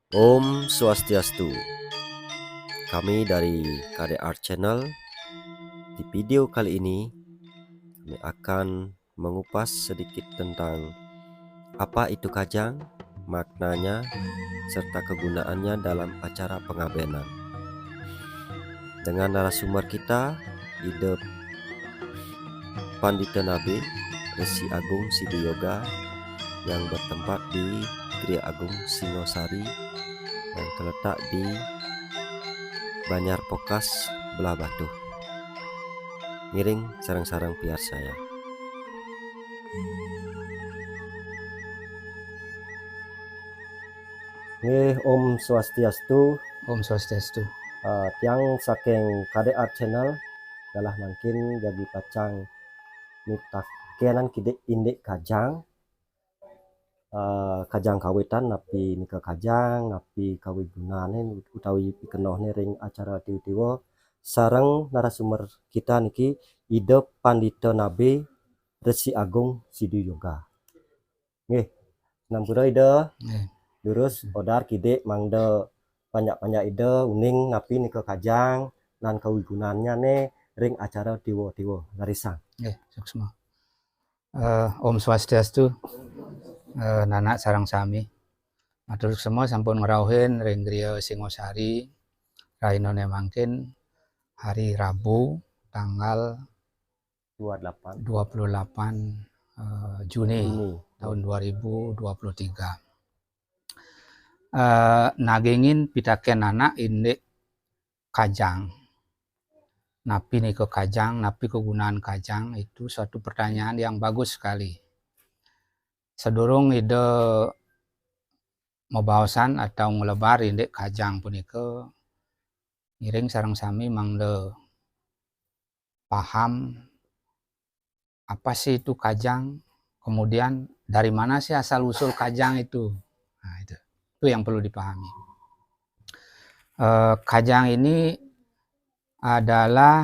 Om Swastiastu. Kami dari KD Art Channel. Di video kali ini kami akan mengupas sedikit tentang apa itu kajang, maknanya, serta kegunaannya dalam acara pengabenan. Dengan narasumber kita, Ide Pandita Nabe, Resi Agung Siddhiyoga yang bertempat di Gria Agung Singosari yang terletak di Banyar Pokas, Belah Batu. Miring sarang-sarang piar saya. Om Swastiastu. Om Swastiastu. Tiang saking KD Art Channel adalah mungkin jadi pacang mitak kenan kide indek kajang, kajang kawitan napi nika kajang napi kawi gunane utawi pikenohne ring acara tiwo-tiwo sareng narasumber kita niki Ide Pandita Nabe Resi Agung Siddhiyoga. Nggih, nampura Ide. Lurus odar kide mangde banyak-banyak ide uning napi nika kajang nan kawigunannya ne ring acara tiwo-tiwo larisang. Suksma. Om Swastiastu. Nanak sarang sami. Matur semua sampun ngerauhin ring Gria Singosari. Rainone mangkin hari Rabu tanggal 28 Juni tahun 2023. Nagingin pitaken anak indek kajang. Napi nih ke kajang, napi kegunaan kajang itu suatu pertanyaan yang bagus sekali. Sedurung ide mau bahasan atau ngelebar indek kajang punika ngiring sarang sami mangde paham apa sih itu kajang, kemudian dari mana sih asal usul kajang itu. Nah, itu yang perlu dipahami. Kajang ini adalah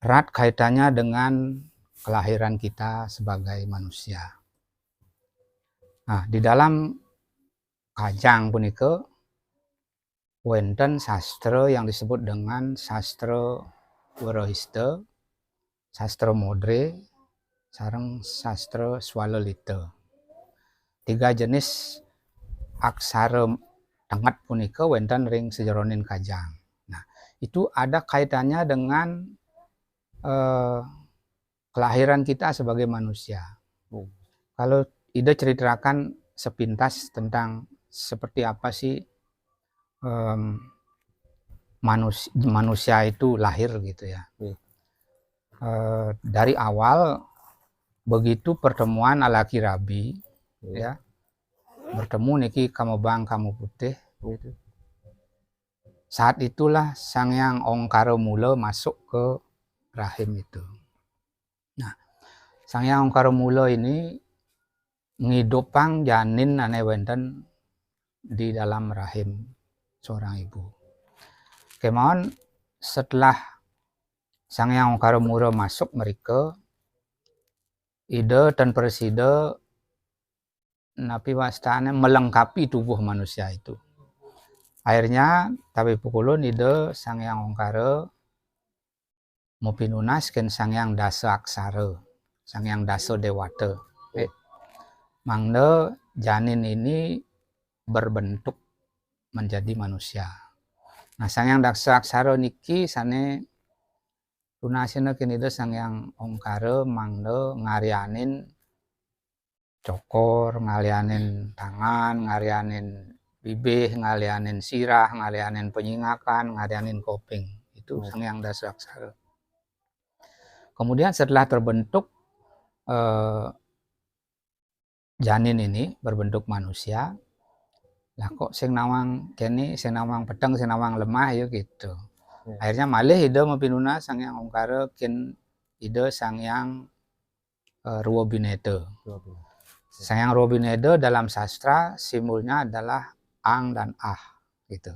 erat kaitannya dengan kelahiran kita sebagai manusia. Nah, di dalam kajang punika wonten sastra yang disebut dengan sastra Worohiste, sastra Modre, sareng sastra Swalelita. 3 jenis aksara tengat punika wonten ring sejeroning kajang. Nah, itu ada kaitannya dengan kelahiran kita sebagai manusia. Kalau Ide ceritakan sepintas tentang seperti apa sih manusia itu lahir gitu ya. Dari awal begitu pertemuan alaki rabi ya, bertemu niki kamu bang kamu putih gitu. Saat itulah Sang Hyang Ongkara Mula masuk ke rahim itu. Nah, Sang Hyang Ongkara Mula ini ngidupang janin ane wonten di dalam rahim seorang ibu. Kemauan setelah Sang Hyang Ongkara Mula masuk mereka, Ide dan Persida napi wastane melengkapi tubuh manusia itu. Akhirnya tapi pukulun Ide Sang Hyang Ongkara mau pinunaskeun Sang Hyang Dasa Aksara, Sang Hyang Dasa Dewata. Mangde janin ini berbentuk menjadi manusia. Nah, Sang Hyang Dasa Aksara niki sane tunasina kinida Sang Hyang Ongkara mangde ngarianin cokor, ngalianin tangan, ngalianin bibih, ngalianin sirah, ngalianin penyingakan, ngalianin koping. Itu Sang Hyang Dasa Aksara. Kemudian setelah terbentuk janin ini berbentuk manusia, lah kok sing nawang kene, sing nawang pedang, sing nawang lemah ya gitu. Akhirnya malih Ide mapinuna Sang Hyang Ongkara kin Ide Sang Hyang Ruwa Bineda. Sang Hyang Ruwa Bineda dalam sastra simbolnya adalah ang dan ah gitu.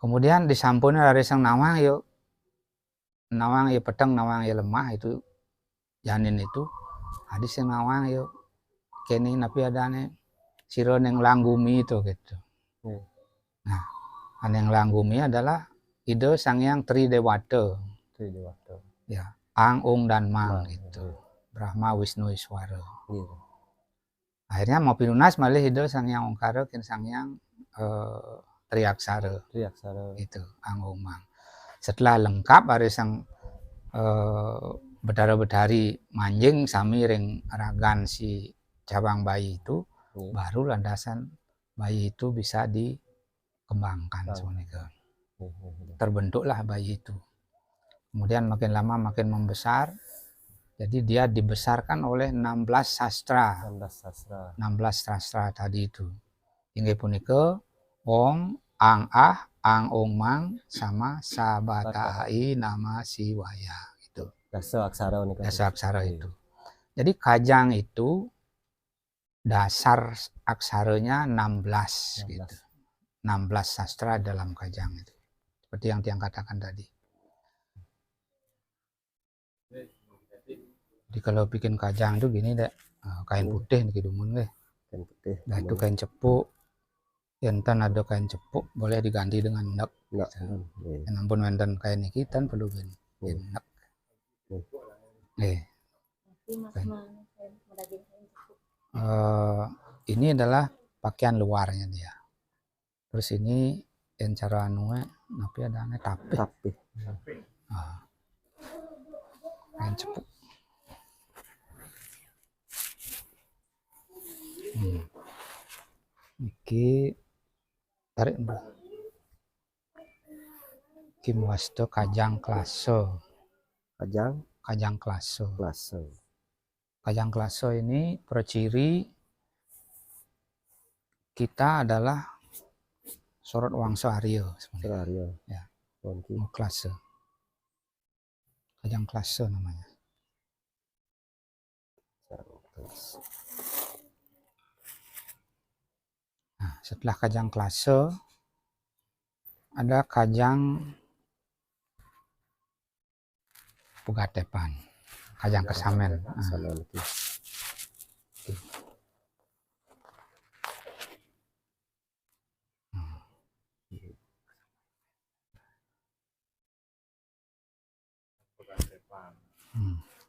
Kemudian disampurna dari sang nawang ya pedang, nawang ya lemah itu janin itu. Adi sing nawang yo kene napi adane sira ning langgumi itu gitu. Hmm. Nah, yang langgumi adalah ide Sang Hyang Tridewata. Tridewata. Ya, Ang, Ung, dan Mang Mang, gitu. Brahma, Wisnu, Iswara. Iya. Akhirnya mau pilunas malih ide Sang Hyang Ongkara kin Sang Hyang Triaksara Triaksara. itu Ang, Ung, Mang. Setelah lengkap hari sang bedara-bedari manjing sami ring ragan si cabang bayi itu, baru landasan bayi itu bisa dikembangkan sebenarnya. Terbentuklah bayi itu. Kemudian makin lama makin membesar. Jadi dia dibesarkan oleh 16 sastra. 16 sastra tadi itu. Inggih punika Ong, Ang, Ah, Ang, Ong, Mang sama Sabata Ai nama Siwaya itu. Dasa aksara itu. Jadi Kajang itu dasar aksaranya 16 gitu. 16 sastra dalam Kajang itu. Seperti yang Tiang katakan tadi. Jadi kalau bikin Kajang itu gini deh, kain putih nih dumun deh. Kain putih. Nah itu kain cepuk. Enten ada kain cepuk boleh diganti dengan nek. Nampun enten kain iki tan perlu nek. Ini adalah pakaian luarnya dia. Terus ini yang cara anunya tapi ada tapi. Kain cepuk. Iki tarik Mbak. Kim Wasto Kajang Klaso. Kajang Klaso. Kajang Klaso ini perciri kita adalah sorot Wangsa Arya sebenarnya. Ya. Klaso. Kajang Klaso namanya. Nah, setelah Kajang Klaso ada Kajang Pegatepan, Kajang Kesamen.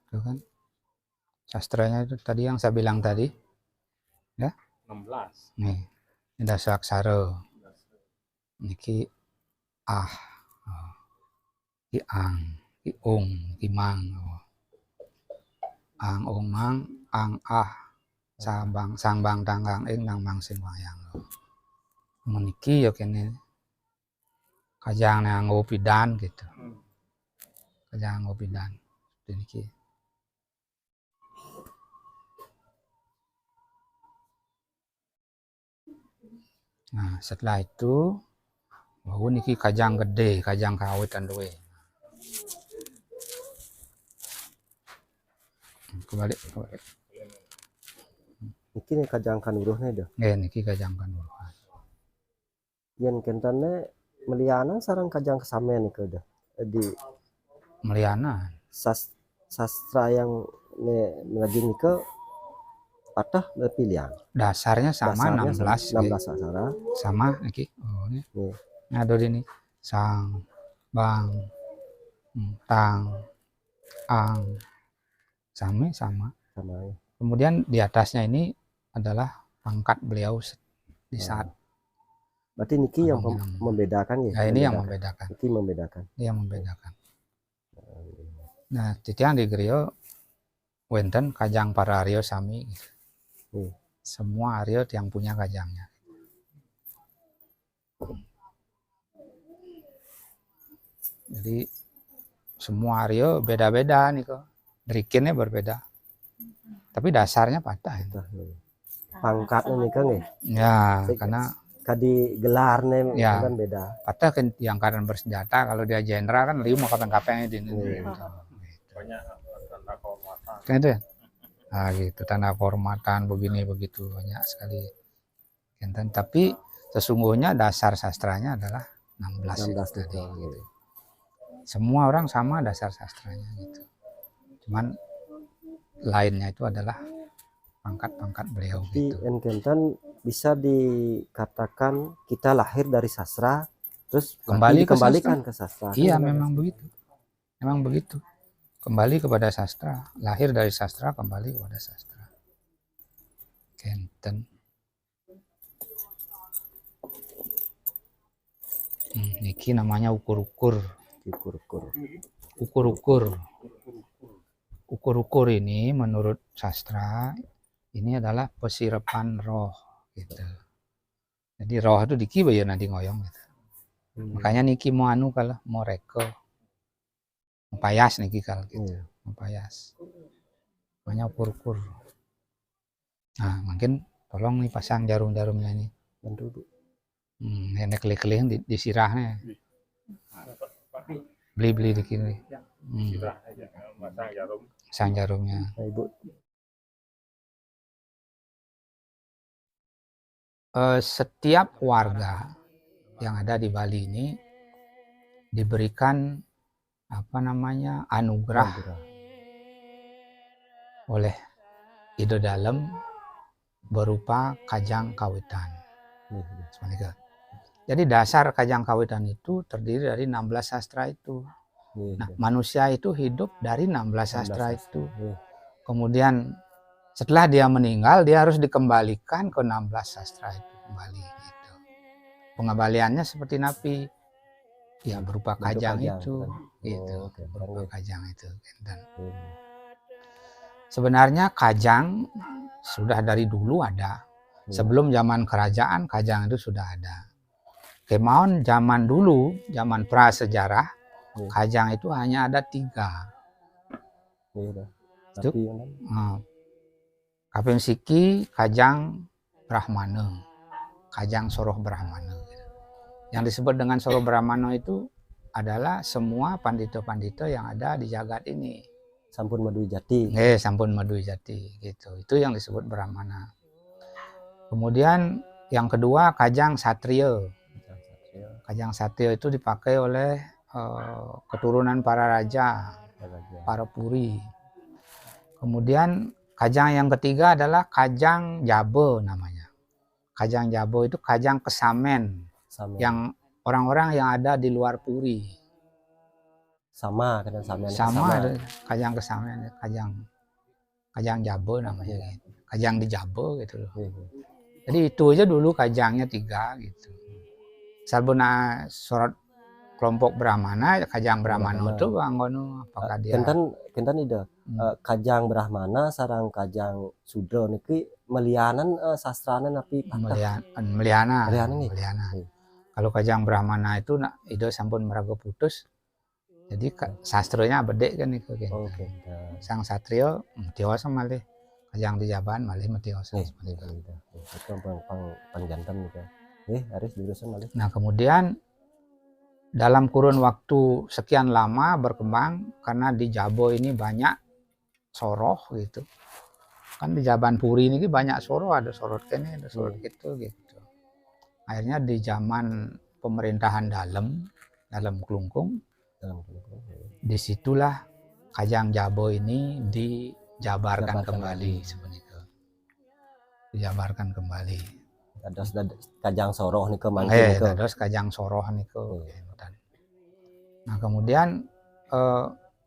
Itu kan sastranya itu tadi yang saya bilang tadi, ya 16. Nih, ini dasa aksara. Niki Ah, Ki Ang, Ki Ung, Ki Mang. Ang, Ung, Mang, Ang, Ah, Sang Bang Tanggang Ing Nang Mang Sing Wayang. Meniki ya kene Kajang nganggo pidan gitu. Kajang nganggo pidan. Niki. Nah, setelah itu baru niki Kajang gede, Kajang kawitan duwe. Kebalik. Niki nih Kajang kanuruhnya dah. Niki Kajang kanuruh. Yen kentane meliana sarang Kajang Kesamen nih udah di meliana sastra yang lagi nih ke patah pilihan. Dasarnya sama 16 sastra. Sama niki. Oh ini. Nah, ada ini Sang Bang Tang Ang sama. Kemudian di atasnya ini adalah pangkat beliau di saat. Berarti niki yang membedakan ya? Ya ini yang membedakan. Niki membedakan. Ini yang membedakan. Nah, titian di griya wonten Kajang para Arya sami gitu. Semua Arya yang punya kajangnya. Jadi semua Arya beda-beda nih kok. Drikinnya berbeda. Tapi dasarnya patah itu. Pangkatnya nih kan ya? Karena kadi gelarnya ya, kan beda. Patah kan yang karena bersenjata, kalau dia jenderal kan lima kapeng-kapengnya di ini. Banyak tanda kehormatan. Kan itu ya? Nah gitu, tanda kehormatan begini begitu banyak sekali. Tapi sesungguhnya dasar sastranya adalah 16 tadi. Gitu. Semua orang sama dasar sastranya gitu. Cuman lainnya itu adalah pangkat-pangkat beliau gitu. Enten bisa dikatakan kita lahir dari sastra terus Kembali ke dikembalikan ke sastra. Iya, memang begitu. Memang begitu. Kembali kepada sastra, lahir dari sastra, kembali kepada sastra. Kenten. Niki namanya ukur-ukur. Ukur-ukur. Ukur-ukur ini menurut sastra ini adalah pesirapan roh gitu. Jadi roh itu diki ya nanti ngoyong gitu. Makanya niki mau anu kalau mau reko. Payas niki kalau gitu. Payas. Makanya ukur-ukur. Nah, mungkin tolong nih pasang jarum-jarumnya ini. Bantu Bu. Ini kelih-kelih disirahnya. Beli di kini. Sirah aja, masang jarum. Pasang jarumnya. Nah, Ibu. Setiap warga yang ada di Bali ini diberikan apa namanya anugerah oleh Ide Dalem berupa kajang kawitan. Seperti itu. Jadi dasar kajang kawitan itu terdiri dari 16 sastra itu. Nah, manusia itu hidup dari 16 sastra itu. Kemudian setelah dia meninggal, dia harus dikembalikan ke 16 sastra itu kembali. Gitu. Pengembaliannya seperti napi, ya berupa kajang itu, gitu, berupa kajang itu. Dan sebenarnya kajang sudah dari dulu ada. Sebelum zaman kerajaan, kajang itu sudah ada. Kemaun zaman dulu, zaman prasejarah, kajang itu hanya ada 3. Kaping Siki, Kajang Brahmana, Kajang Soroh Brahmana. Yang disebut dengan Soroh Brahmana itu adalah semua pandita-pandita yang ada di jagat ini. Sampun Madui Jati. Sampun Madui Jati gitu. Itu yang disebut Brahmana. Kemudian yang kedua Kajang Satria. Kajang Satria itu dipakai oleh keturunan para raja, para puri. Kemudian kajang yang ketiga adalah kajang jabo namanya. Kajang jabo itu kajang kesamen. Yang orang-orang yang ada di luar puri. Sama kajang kajang kesamen, kajang jabo namanya. Kajang di jabo gitu loh. Jadi itu aja dulu kajangnya 3 gitu. Sabuna surat kelompok Brahmana, kajang Brahmana itu anggono apakah dia Kenten ide kajang Brahmana sarang kajang Sudra niki melianan sastrana napi meliana. Kalau kajang Brahmana itu ide sampun meraga putus. Jadi sastranya bedek kan itu gitu. Sang satrio tiosa malih kajang di jaban malih metiosa seperti itu. Itu pangjantan gitu. Harus diurusan malih. Nah, kemudian dalam kurun waktu sekian lama berkembang karena di Jabo ini banyak soroh gitu. Kan di Jaban Puri ini banyak soroh, ada sorot kene, ada sorot gitu. Akhirnya di zaman pemerintahan dalam Klungkung, disitulah kajang Jabo ini dijabarkan kembali seperti itu. Dijabarkan kembali. Ada kajang soroh niku mangke niku. Ada kajang soroh niku. Nah, kemudian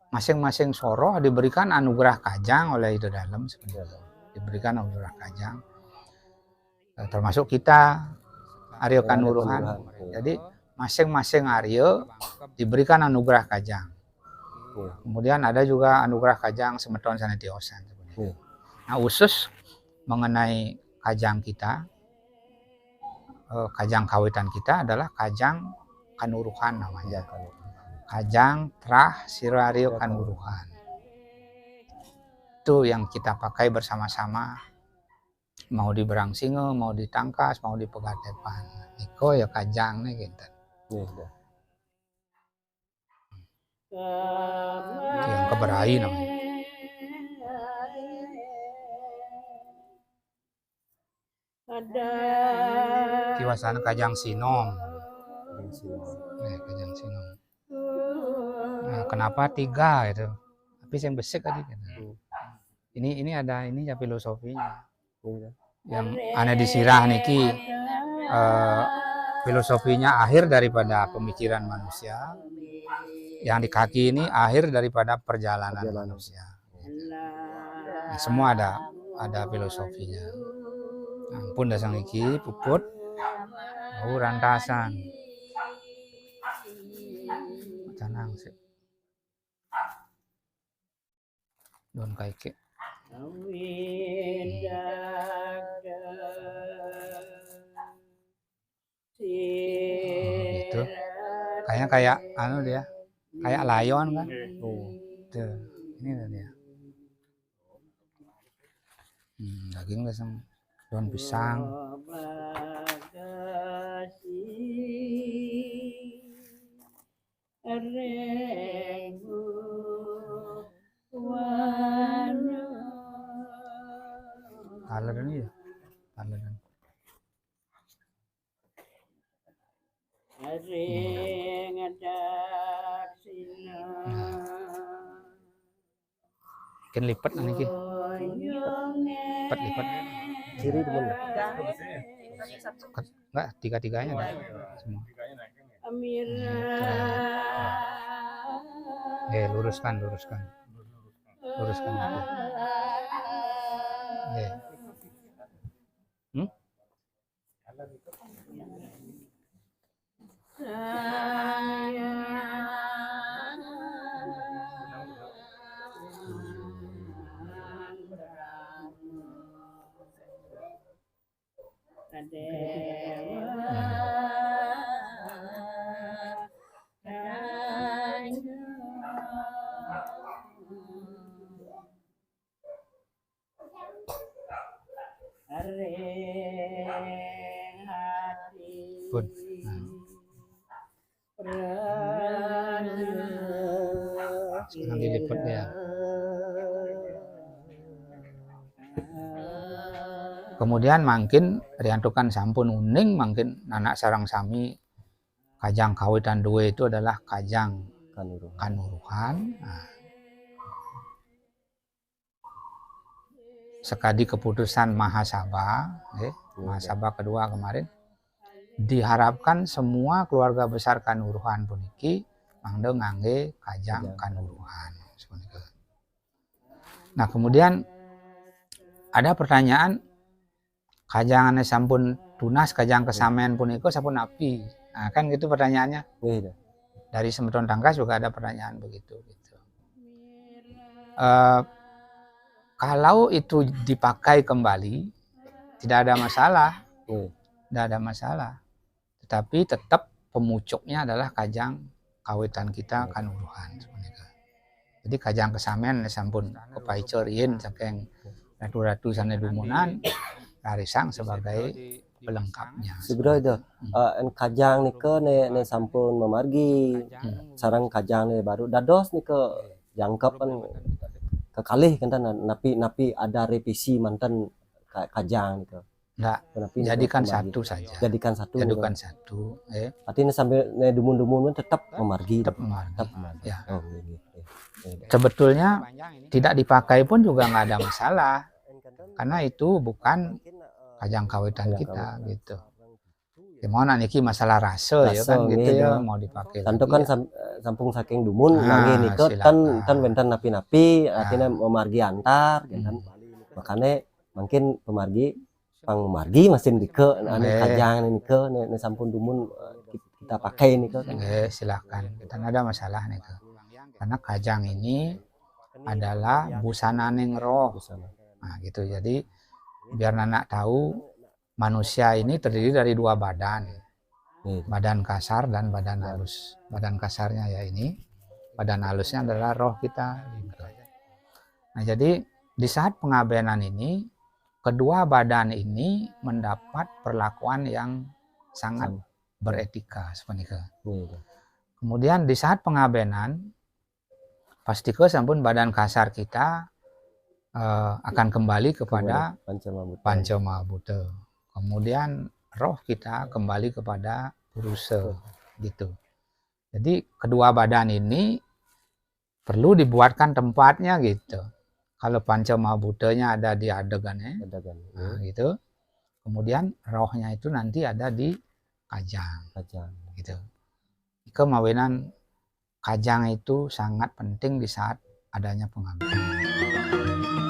masing-masing soroh diberikan anugerah kajang oleh Ide Dalem sebenarnya. Diberikan anugerah kajang. Termasuk kita Arya Kanuruhan. Jadi masing-masing Arya diberikan anugerah kajang. Kemudian ada juga anugerah kajang Semeton Sanetiosan sebenarnya. Nah, khusus mengenai kajang kita, kajang kawitan kita adalah kajang Kanuruhan namanya. Kajang Trah Sirario Kanuruhan. Itu yang kita pakai bersama-sama. Mau di Berangsinge, mau di Tangkas, mau di Pegatepan. Niko ya kajang nih gitu. Itu yang keberai namanya. Kiwasan kajang Sinom. Kajang Sinom. Nah, kenapa 3 itu? Tapi yang besek tadi gitu. Ini ada ya filosofinya. yang ane disirah niki filosofinya akhir daripada pemikiran manusia, yang di kaki ini akhir daripada perjalanan manusia. Nah, semua ada filosofinya. Ampun dasang iki puput rantasan. Tenang sih. Don kaike. Gitu. Kayaknya kayak anu dia. Kayak layon kan? Tuh, ini dia. Daging dasang daun pisang. Taledan ya, taledan. Mungkin lipat nanti lipat Ciri temen. Enggak, tiga-tiganya dah semua. Luruskan itu. Pun. Sekarang dilipat ya. Kemudian mungkin riantukan sampun uning, mungkin anak sarang sami kajang kawitan dua itu adalah kajang kanuruhan. Nah, sekadi keputusan Mahasabha, Mahasabha kedua kemarin, diharapkan semua keluarga besar kanuruhan puniki mangde ngangge kajang kanuruhan. Nah, kemudian ada pertanyaan, kajang ane sampun tunas kajang kesamen puniko sampun api. Nah, kan gitu pertanyaannya. Dari Semeton Tangkas juga ada pertanyaan begitu. Kalau itu dipakai kembali, tidak ada masalah. Tidak ada masalah. Tetapi tetap pemucuknya adalah kajang kawitan kita kanuruhan. Jadi kajang kesamen sampun kepaicorin saking ratu-ratu sana dumunan, Karisang sebagai pelengkapnya. Sebenarnya itu kajang nike ne sampun memargi, sarang kajang ne baru dados nike jangkep kan kekalih kan napi ada revisi mantan kajang nike. Enggak, jadikan satu saja. Jadikan satu. Artinya sampai ne dumun-dumun tetap memargi. Tetap memargi. Ya. Gitu. Sebetulnya tidak dipakai pun juga nggak ada masalah. Karena itu bukan kajang kawitan kita gitu. Gimana niki masalah rasa ya kan gitu ya, mau dipakai. Tentu kan sampung saking dumun lagi nike tan wenten napi-napi artinya memargi antar gitu. Makanya mungkin pemargi memargi mesin dike kajang nike ne sampun dumun kita pakai nike kan. Silakan. Kita nggak ada masalah nike. Karena kajang ini adalah busana ning roh. Nah, gitu. Jadi biar anak tahu manusia ini terdiri dari dua badan. Badan kasar dan badan halus. Badan kasarnya ya ini, badan halusnya adalah roh kita. Nah, jadi di saat pengabenan ini kedua badan ini mendapat perlakuan yang sangat beretika seperti itu. Kemudian di saat pengabenan pastike sampun badan kasar kita akan kembali kepada Pancamabuta. Kemudian roh kita kembali kepada Purusa gitu. Jadi kedua badan ini perlu dibuatkan tempatnya gitu. Kalau Pancamabutanya ada di adegannya, nah, gitu. Kemudian rohnya itu nanti ada di kajang, Kajang. gitu. Kemawinan kajang itu sangat penting di saat adanya pengantin.